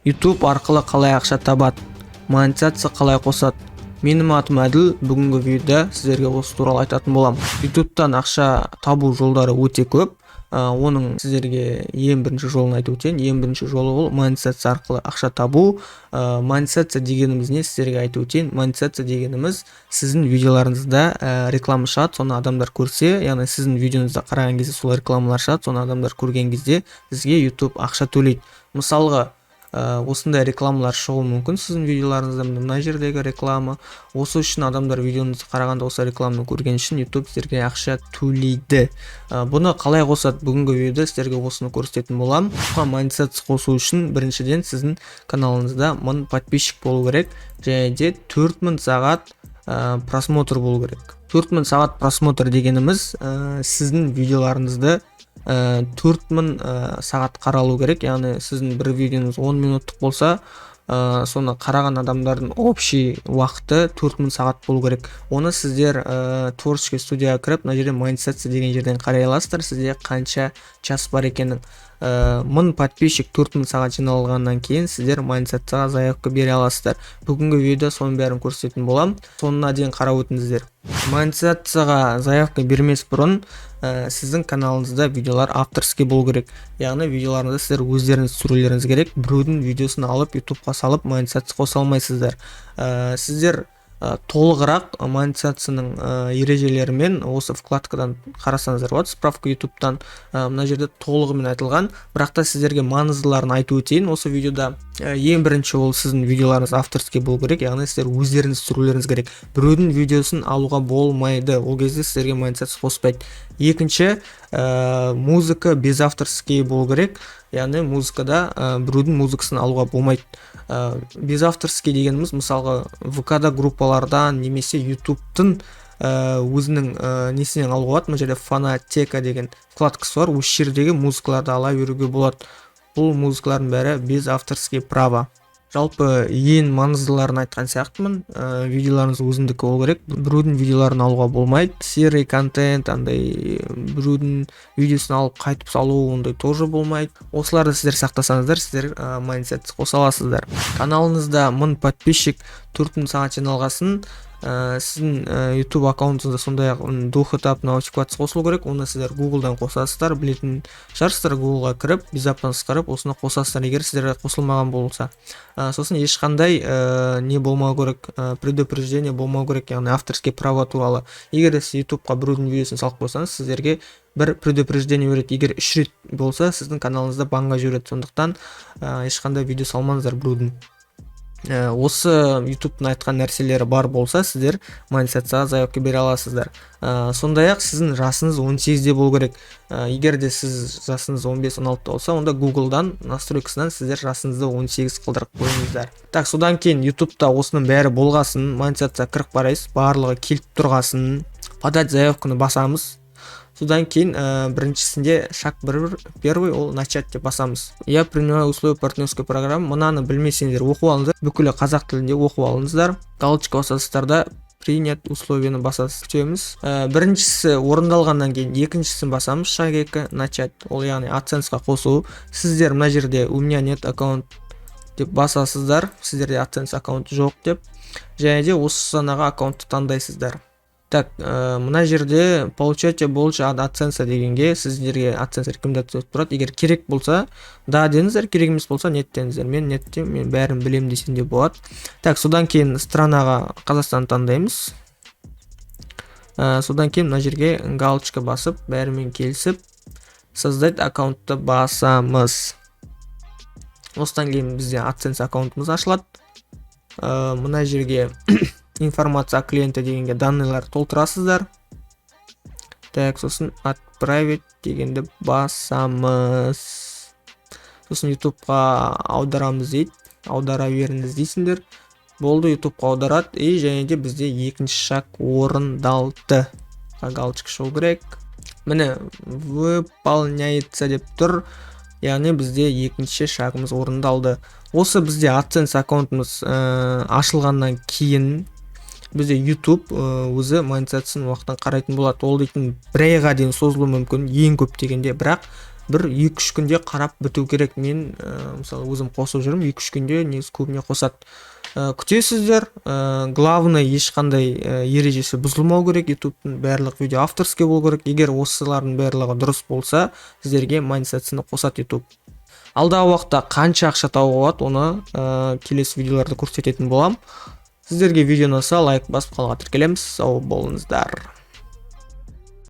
YouTube арқылы қалай ақша табады, монетизация қалай қосады? Менің атым Әділ, бүгінгі видеода сіздерге осы туралы айтатын боламын. YouTube'тан ақша табу жолдары өте көп. Оның сіздерге ең бірінші жолын айтып өтейін. Ең бірінші жолы ол монетизация арқылы ақша табу. Монетизация дегеніміз не, сіздерге айтып өтейін. Монетизация дегеніміз сіздің видеоларыңызда реклама шығады, соны адамдар көрсе, яғни сіздің видеоңызды қараған кезде сол рекламалар шығады, соны адамдар көрген кезде сізге YouTube ақша төлейді. Мысалға, осындай рекламалар шығуы мүмкін сіздің видеоларыңызда. Мына жердегі реклама. Осы үшін адамдар видеоңызды қарағанда осы рекламаны көрген үшін YouTube сіздерге ақша төлейді. Бұны қалай қосады? Бүгінгі видеода сіздерге осыны көрсететін боламын. Монетизация қосу үшін біріншіден сіздің каналыңызда 1000 подписчик болу керек, және де 4000 сағат просмотр болу керек. 4000 сағат просмотр дегеніміз сіздің видеоларыңызды 4000 сағат қаралу керек. Яғни сіздің бір видеоңыз 10 минуттық болса, соны қараған адамдардың общий уақыты 4000 сағат болу керек. Оны сіздер творческий студияға кіріп, мына жерде монетизация деген жерден қарай аласыздар, сізде қанша час бар екенін. 1000 подписчик 4000 сағат жиналғаннан кейін сіздер монетизацияға заявка бере аласыздар. Бүгінгі видеода соның бәрін көрсететін боламын. Соңына дейін қарап өтіңіздер. Монетизацияға заявка бермес бұрын сіздің каналыңызда видеолар авторский болу керек. Яғни видеоларыңызды сіздер өздеріңіз түсірулеріңіз керек. Біреудің видеосын алып YouTube'қа салып монетизация қоса алмайсыздар. Сіздер толығырақ монетизацияның ережелерімен осы вкладкадан қарасаңыздар болады. Справка YouTube'тан мына жерде толығымен айтылған. Бірақ та сіздерге маңыздыларын айтып өтейін осы видеода. Ең бірінші ол сіздің видеоларыңыз авторский болу керек, яғни сіздер өздеріңіз түсірулеріңіз керек. Біреудің видеосын алуға болмайды. Ол кезде сіздерге монетизация қоспайды. Екінші, музыка без авторский болу керек. Яғни музыкада біреудің музыкасын алуға болмайды. Без авторский дегеніміз, мысалға ВК-да группалардан немесе YouTube-тың өзінің несінен алуға болады. Мына жерде фонотека деген вкладкасы бар. Осы жердегі музыкаларды ала беруге болады. Бұл музыкалардың бәрі без авторский право. Жалпы ең маңыздыларын айтқан сияқтымын. Видеоларыңыз өзіндікі болу керек. Біреудің видеоларын алуға болмайды. Серый контент, андай біреудің видеосын алып қайтып салу, ондай тоже болмайды. Осыларды сіздер сақтасаңыздар, сіздер монетизация қоса аласыздар. Каналыңызда 1000 подписчик 4000 сағат жиналғасын, сіздің YouTube аккаунтыңызда сондай-ақ двухэтап аутентификация қосылу керек. Оны сіздер Google-дан қосасыздар. Білетін шығарсыздар, Google-ға кіріп, безапанс қарап, осыны қосасыздар, егер сіздерге қосылмаған болса. Сосын ешқандай не болмау керек, предупреждение болмау керек, яғни авторский право туралы. Егер сіз YouTube-қа біреудің видеосын салып қойсаңыз, сіздерге бір предупреждение береді. Егер 3 рет болса, сіздің каналыңызда банға жібереді. Сондықтан ешқандай видео салмаңыздар біреудің. Осы YouTube-тың айтқан нәрселері бар болса, сіздер монетизацияға заявка бере аласыздар. Сондай-ақ сіздің жасыңыз 18-де болу керек. Егер де сіз жасыңыз 15-16 болса, онда Google-дан настройкасынан сіздер жасыңызды 18 қылдырып қойыңыздар. Так, содан кейін YouTube-та осының бәрі болғасын, монетизация кіріп барайсыз, барлығы келіп тұрғасын, подать заявканы басамыз. Содан кейін біріншісінде шаг первый, ол начать деп басамыз. Я принимаю условия партнерской программы. Мынаны білмесеңдер оқып алыңыздар. Бүкілі қазақ тілінде оқып алыңыздар. Галочка басасыздар да принять условияны басасыз. Күтеміз. Біріншісі орындалғаннан кейін екіншісін басамыз. Шаг 2 начать. Ол яғни AdSense-ға қосу. Сіздер мына жерде у меня нет аккаунт деп басасыздар. Сіздерде AdSense аккаунт жоқ деп. Және де осы санаға аккаунтты таңдайсыздар. Так, мына жерде получайте больше от AdSense дегенге сіздерге AdSense рекомендация тұрады. Егер керек болса, да деңіздер, керек емес болса, нет деңіздер. Мен неттем, мен бәрін білем десем де болады. Так, содан кейін странаға Қазақстан таңдаймыз. Содан кейін мына жерге галочка басып, бәрімен келісіп, создать аккаунтты басамыз. Осыдан кейін бізде AdSense аккаунтымыз ашылады. Мына жерге информация о клиенте дегенге данныйлар толтырасыздар. Так, сосын отправить дегенді басамыз. Сосын YouTube-қа аударамыз дейді. Аудара беріңіз дейсіңдер. Болды, YouTube-қа аударады. Және де бізде екінші шаг орындалды. Галочка шығу керек. Міне, выполняется деп тұр. Яғни бізде екінші шагымыз орындалды. Осы бізде AdSense аккаунтымыз ашылғаннан кейін бізде YouTube өзі монетизацияның уақытын қарайтын болады. Ол дейтін бір айға дейін созылуы мүмкін, ең көп дегенде, бірақ бір 2-3 күнде қарап біту керек. Мен мысалы өзім қосып жүрмін, 2-3 күнде негізі көбіне қосады. Күтесіздер. Главный ешқандай ережесі бұзылмау керек. YouTube'тың барлық видео авторский болу керек. Егер осылардың барлығы дұрыс болса, сіздерге монетизацияны қосады YouTube. Алдағы уақытта қанша ақша табуға болады, оны келесі видеоларда көрсететін болам. Сіздерге видео ұнаса лайк басып қалуға тіркелеміз. Сау болыңыздар.